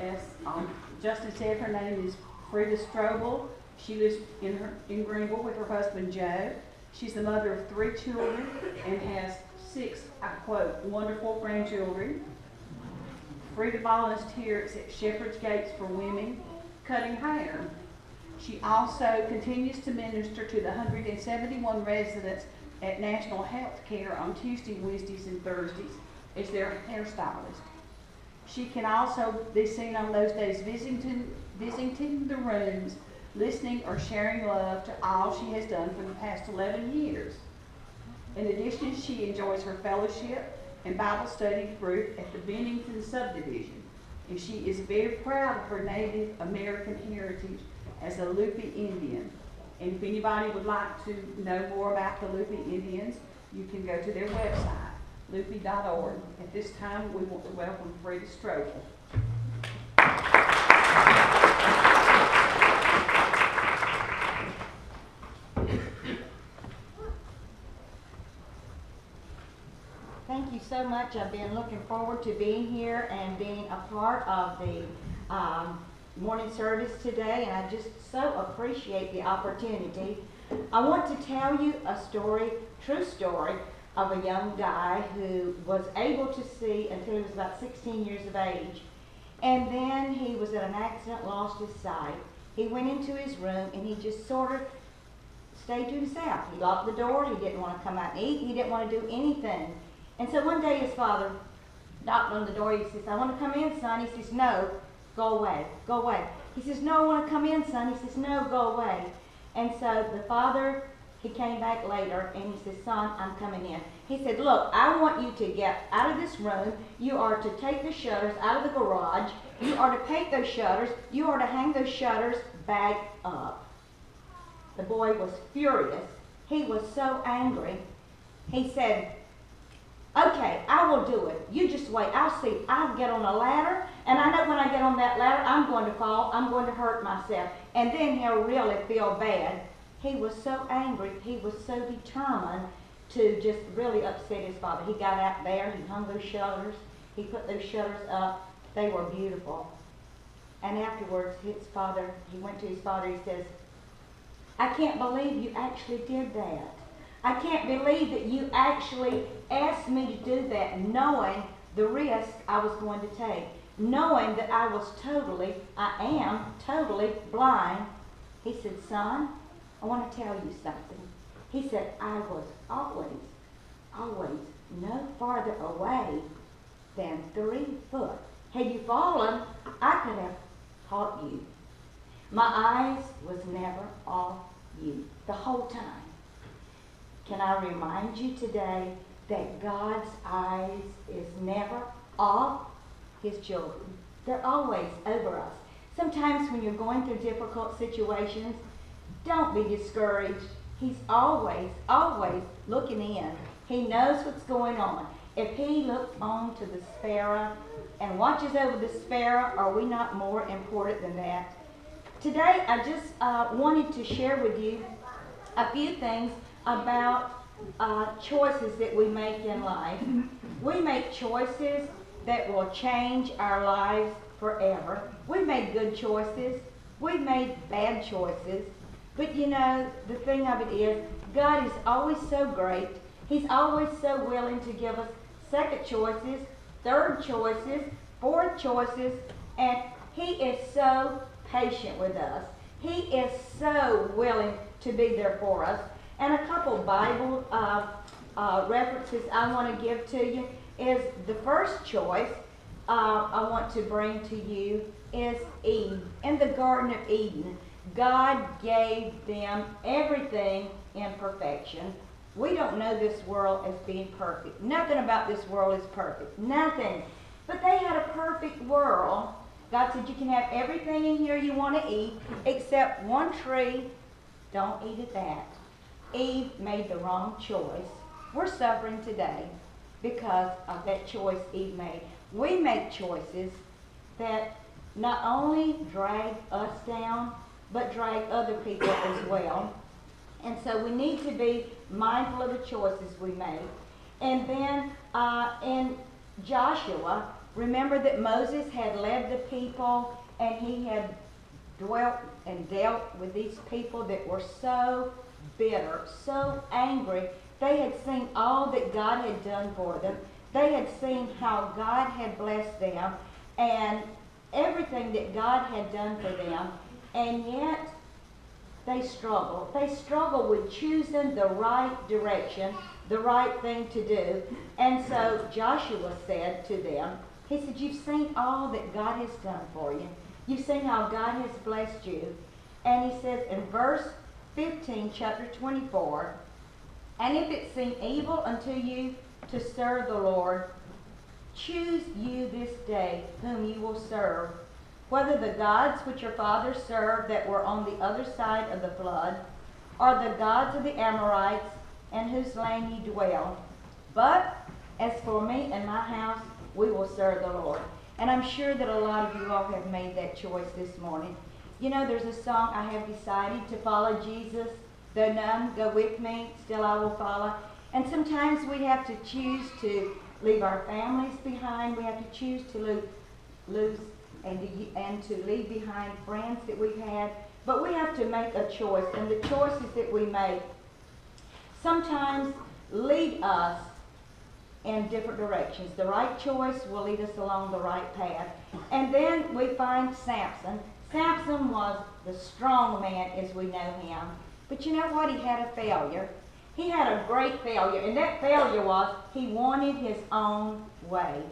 as Justin said, her name is Freida Strobel. She lives in Greenville with her husband Joe. She's the mother of 3 children and has 6, I quote, wonderful grandchildren. Freida volunteers at Shepherd's Gates for Women, cutting hair. She also continues to minister to the 171 residents at National Health Care on Tuesdays, Wednesdays, and Thursdays as their hairstylist. She can also be seen on those days visiting the rooms, listening or sharing love to all she has done for the past 11 years. In addition, she enjoys her fellowship and Bible study group at the Bennington subdivision, and she is very proud of her Native American heritage as a Lupi Indian. And if anybody would like to know more about the Lupi Indians, you can go to their website, lupi.org. At this time, we want to welcome Freida Strobel. Thank you so much. I've been looking forward to being here and being a part of the morning service today, and I just so appreciate the opportunity. I want to tell you a story, true story, of a young guy who was able to see until he was about 16 years of age, and then he was in an accident, lost his sight. He went into his room and he just sort of stayed to himself. He locked the door, he didn't want to come out and eat, he didn't want to do anything. And so one day his father knocked on the door. He says, "I want to come in, son." He says, "No, go away, go away." He says, "No, I want to come in, son." He says, "No, go away." And so the father, he came back later and he says, "Son, I'm coming in." He said, "Look, I want you to get out of this room. You are to take the shutters out of the garage. You are to paint those shutters. You are to hang those shutters back up." The boy was furious. He was so angry. He said, "Okay, I will do it. You just wait. I'll see. I'll get on a ladder, and I know when I get on that ladder, I'm going to fall. I'm going to hurt myself. And then he'll really feel bad." He was so angry. He was so determined to just really upset his father. He got out there. He hung those shutters. He put those shutters up. They were beautiful. And afterwards, he went to his father. He says, "I can't believe you actually did that. I can't believe that you actually asked me to do that, knowing the risk I was going to take, knowing that I am totally blind." He said, "Son, I want to tell you something." He said, "I was always no farther away than 3 foot. Had you fallen, I could have caught you. My eyes was never off you the whole time." Can I remind you today that God's eyes is never off His children? They're always over us. Sometimes when you're going through difficult situations, don't be discouraged. He's always looking in. He knows what's going on. If He looks on to the sparrow and watches over the sparrow, are we not more important than that? Today, I just wanted to share with you a few things about choices that we make in life. We make choices that will change our lives forever. We've made good choices. We've made bad choices. But you know, the thing of it is, God is always so great. He's always so willing to give us second choices, third choices, fourth choices, and He is so patient with us. He is so willing to be there for us. And a couple Bible references I want to give to you is the first choice I want to bring to you is Eve. In the Garden of Eden, God gave them everything in perfection. We don't know this world as being perfect. Nothing about this world is perfect. Nothing. But they had a perfect world. God said, "You can have everything in here you want to eat except one tree. Don't eat of that." Eve made the wrong choice. We're suffering today because of that choice Eve made. We make choices that not only drag us down, but drag other people as well. And so we need to be mindful of the choices we make. And then in Joshua, Remember that Moses had led the people, and he had dwelt and dealt with these people that were so bitter, so angry. They had seen all that God had done for them. They had seen how God had blessed them and everything that God had done for them, and yet they struggled. They struggled with choosing the right direction, the right thing to do. And so Joshua said to them, he said, you've seen all that God has done for you. You've seen how God has blessed you. And he says in verse 15, chapter 24, and if it seem evil unto you to serve the Lord, choose you this day whom you will serve, whether the gods which your fathers served that were on the other side of the flood, or the gods of the Amorites, in whose land ye dwell. But as for me and my house, we will serve the Lord. And I'm sure that a lot of you all have made that choice this morning. You know, there's a song, I have decided to follow Jesus. Though none go with me, still I will follow. And sometimes we have to choose to leave our families behind. We have to choose to lose and to leave behind friends that we've had. But we have to make a choice. And the choices that we make sometimes lead us in different directions. The right choice will lead us along the right path. And then we find Samson. Samson was the strong man as we know him. But you know what? He had a failure. He had a great failure. And that failure was he wanted his own way.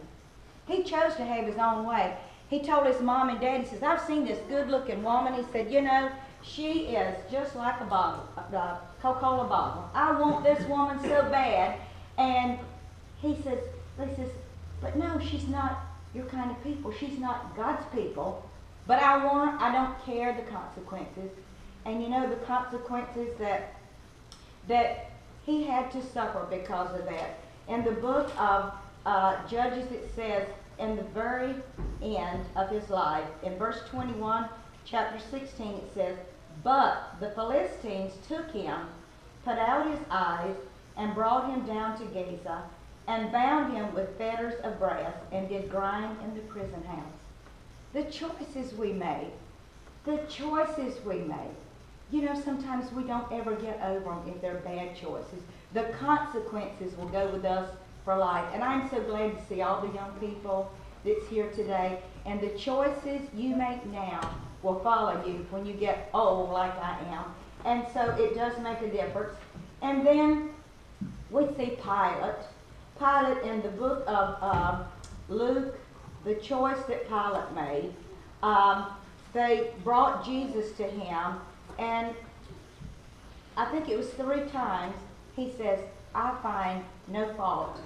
He chose to have his own way. He told his mom and dad, he says, I've seen this good-looking woman. He said, you know, she is just like a bottle, a Coca-Cola bottle. I want this woman so bad. And he says, but no, she's not your kind of people. She's not God's people. But I want her. I don't care the consequences. And you know the consequences that he had to suffer because of that. In the book of Judges, it says, in the very end of his life, in verse 21, chapter 16, it says, but the Philistines took him, put out his eyes, and brought him down to Gaza, and bound him with fetters of brass, and did grind in the prison house. The choices we make, the choices we make. You know, sometimes we don't ever get over them if they're bad choices. The consequences will go with us for life. And I'm so glad to see all the young people that's here today. And the choices you make now will follow you when you get old like I am. And so it does make a difference. And then we see Pilate. Pilate in the book of Luke, the choice that Pilate made. They brought Jesus to him, and I think it was 3 times he says, I find no fault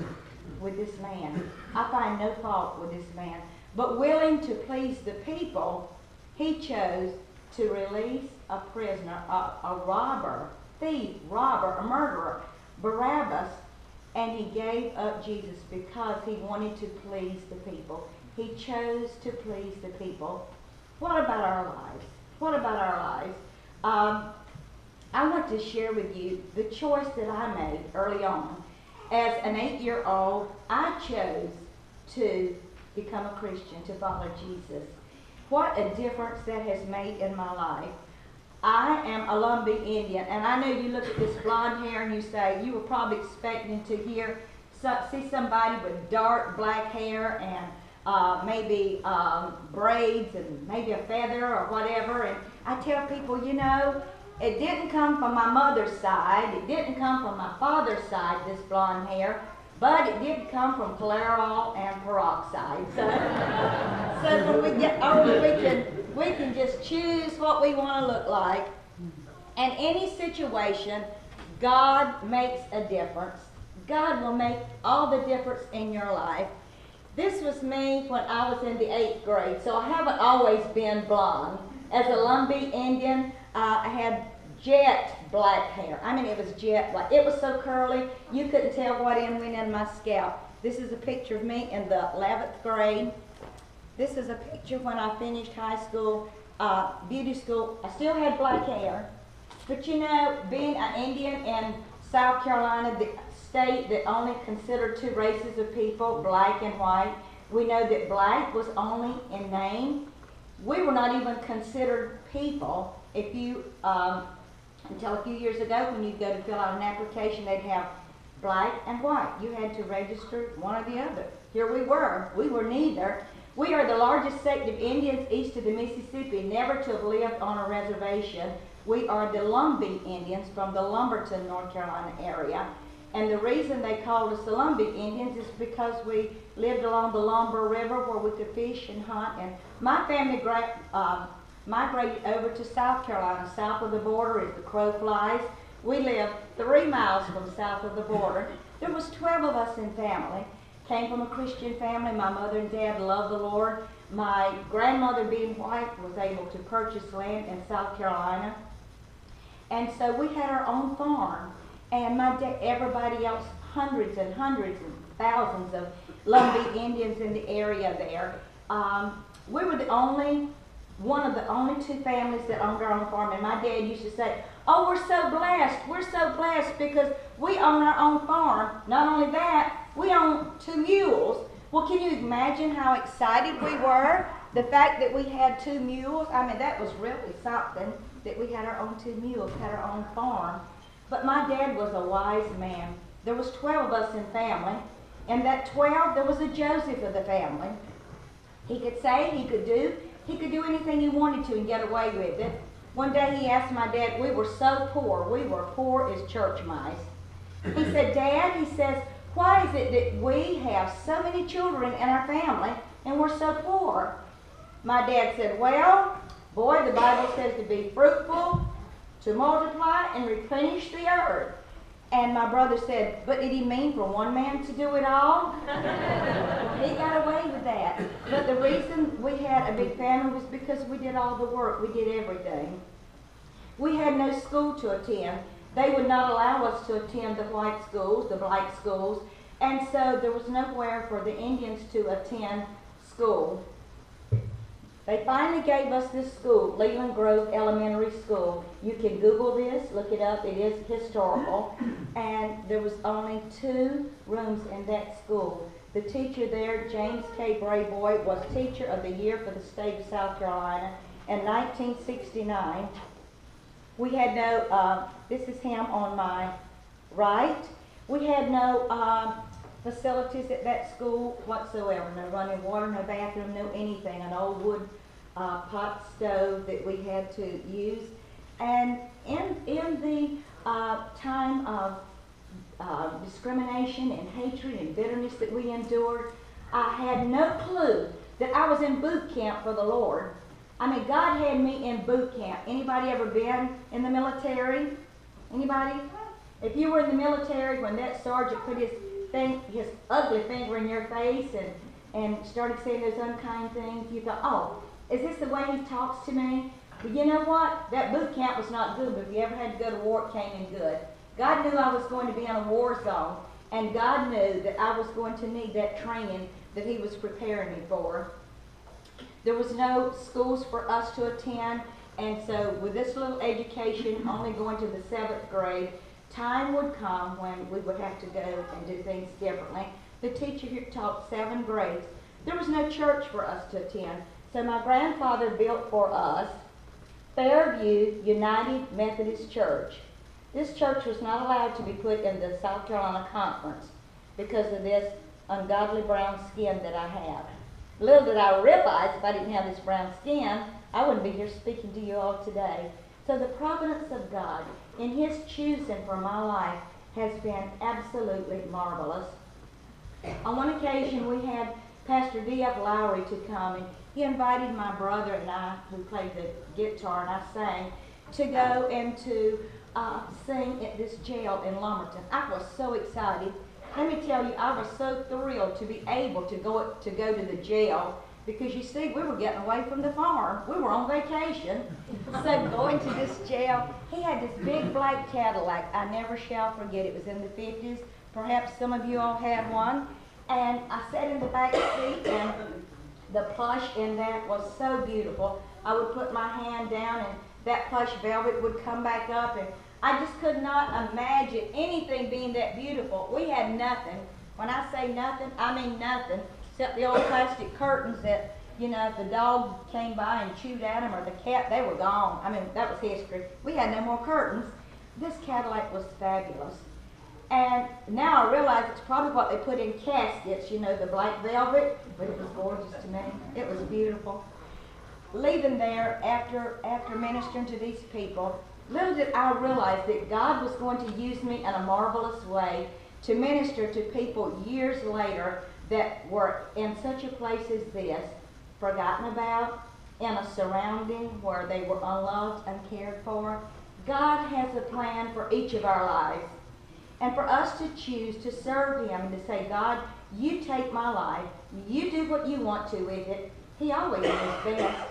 with this man. I find no fault with this man. But willing to please the people, he chose to release a prisoner, a robber, thief, robber, a murderer, Barabbas, and he gave up Jesus because he wanted to please the people. He chose to please the people. What about our lives? What about our lives? I want to share with you the choice that I made early on. As an 8-year-old, I chose to become a Christian, to follow Jesus. What a difference that has made in my life. I am a Lumbee Indian, and I know you look at this blonde hair and you say, you were probably expecting to see somebody with dark black hair and maybe braids and maybe a feather or whatever. And I tell people, you know, it didn't come from my mother's side. It didn't come from my father's side, this blonde hair. But it did come from Clairol and peroxide. So when we get older, we can just choose what we want to look like. And any situation, God makes a difference. God will make all the difference in your life. This was me when I was in the 8th grade, so I haven't always been blonde. As a Lumbee Indian, I had jet black hair. I mean, it was jet black. It was so curly, you couldn't tell what end went in my scalp. This is a picture of me in the 11th grade. This is a picture when I finished high school, beauty school. I still had black hair. But you know, being an Indian in South Carolina, the state that only considered 2 races of people, black and white, We know that black was only in name. We were not even considered people. If you, until a few years ago, when you'd go to fill out an application, they'd have black and white. You had to register one or the other. Here we were neither. We are the largest sect of Indians east of the Mississippi, never to have lived on a reservation. We are the Lumbee Indians from the Lumberton, North Carolina area. And the reason they called us the Lumbee Indians is because we lived along the Lumber River where we could fish and hunt. And my family migrated over to South Carolina. South of the border as the crow flies. We lived 3 miles from south of the border. There was 12 of us in family. Came from a Christian family. My mother and dad loved the Lord. My grandmother, being white, was able to purchase land in South Carolina. And so we had our own farm. And my dad, everybody else, hundreds and thousands of Lumbee Indians in the area there. We were one of the only 2 families that owned our own farm. And my dad used to say, "Oh, we're so blessed because we own our own farm. Not only that, we own 2 mules." Well, can you imagine how excited we were? The fact that we had 2 mules, I mean, that was really something, that we had our own 2 mules, had our own farm. But my dad was a wise man. There was 12 of us in family, and that 12, there was a Joseph of the family. He could say, he could do anything he wanted to and get away with it. One day he asked my dad, we were so poor, we were poor as church mice. He said, "Dad," he says, "why is it that we have so many children in our family and we're so poor?" My dad said, "Well, boy, the Bible says to be fruitful, to multiply, and replenish the earth." And my brother said, "But did he mean for one man to do it all?" He got away with that. But the reason we had a big family was because we did all the work. We did everything. We had no school to attend. They would not allow us to attend the white schools, the black schools, and so there was nowhere for the Indians to attend school. They finally gave us this school, Leland Grove Elementary School. You can Google this, look it up, it is historical. And there was only 2 rooms in that school. The teacher there, James K. Brayboy, was Teacher of the Year for the state of South Carolina in 1969. We had no, this is him on my right. We had no facilities at that school whatsoever. No running water, no bathroom, no anything. An old wood pot stove that we had to use. And in the time of discrimination and hatred and bitterness that we endured, I had no clue that I was in boot camp for the Lord. I mean, God had me in boot camp. Anybody ever been in the military? Anybody? If you were in the military, when that sergeant put his ugly finger in your face and started saying those unkind things, you thought, "Oh, is this the way he talks to me?" But you know what? That boot camp was not good, but if you ever had to go to war, it came in good. God knew I was going to be in a war zone, and God knew that I was going to need that training that He was preparing me for. There was no schools for us to attend, and so with this little education, only going to the 7th grade, time would come when we would have to go and do things differently. The teacher here taught 7 grades. There was no church for us to attend, so my grandfather built for us Fairview United Methodist Church. This church was not allowed to be put in the South Carolina Conference because of this ungodly brown skin that I have. Little did I realize if I didn't have this brown skin, I wouldn't be here speaking to you all today. So the providence of God in His choosing for my life has been absolutely marvelous. On one occasion, we had Pastor D.F. Lowry to come, and he invited my brother and I, who played the guitar and I sang, to go and to sing at this jail in Lumberton. I was so excited. Let me tell you, I was so thrilled to be able to go to the jail, because you see, we were getting away from the farm. We were on vacation. So going to this jail, he had this big black Cadillac. I never shall forget. It was in the 50s. Perhaps some of you all had one. And I sat in the back seat, and the plush in that was so beautiful. I would put my hand down, and that plush velvet would come back up, and I just could not imagine anything being that beautiful. We had nothing. When I say nothing, I mean nothing. except the old plastic curtains that, you know, if the dog came by and chewed at them or the cat, they were gone. I mean, that was history. We had no more curtains. This Cadillac was fabulous. And now I realize it's probably what they put in caskets, you know, the black velvet, but it was gorgeous to me. It was beautiful. Leaving there after ministering to these people, little did I realize that God was going to use me in a marvelous way to minister to people years later that were in such a place as this, forgotten about, in a surrounding where they were unloved, uncared for. God has a plan for each of our lives. And for us to choose to serve Him and to say, God, you take my life, you do what you want to with it. He always knows best.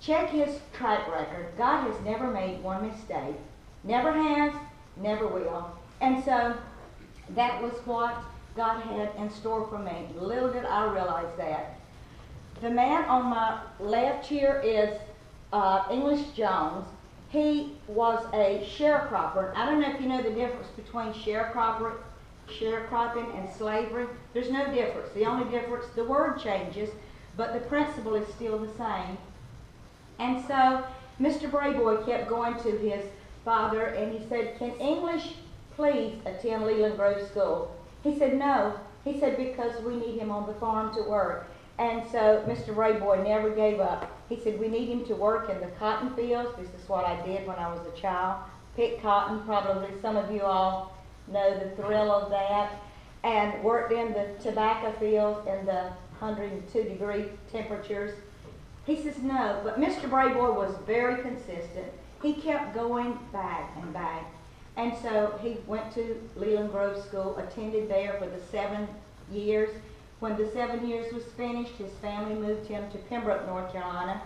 Check His track record. God has never made one mistake. Never has, never will. And so that was what God had in store for me. Little did I realize that. The man on my left here is English Jones. He was a sharecropper. I don't know if you know the difference between sharecropping and slavery. There's no difference. The only difference, the word changes, but the principle is still the same. And so Mr. Brayboy kept going to his father and he said, can English please attend Leland Grove School? He said, no. He said, because we need him on the farm to work. And so Mr. Brayboy never gave up. He said, we need him to work in the cotton fields. This is what I did when I was a child. Pick cotton, probably some of you all know the thrill of that. And worked in the tobacco fields in the 102-degree temperatures. He says, no, but Mr. Brayboy was very consistent. He kept going back and back. And so he went to Leland Grove School, attended there for the 7 years. When the 7 years was finished, his family moved him to Pembroke, North Carolina,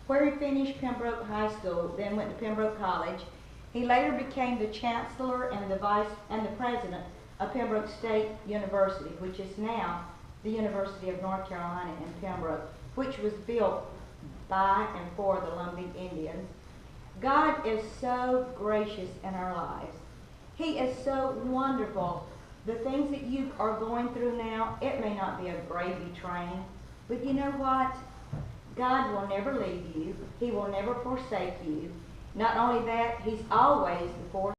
where he finished Pembroke High School, then went to Pembroke College. He later became the chancellor and the president of Pembroke State University, which is now the University of North Carolina in Pembroke, which was built by and for the Lumbee Indians. God is so gracious in our lives. He is so wonderful. The things that you are going through now, it may not be a gravy train, but you know what? God will never leave you. He will never forsake you. Not only that, He's always the fourth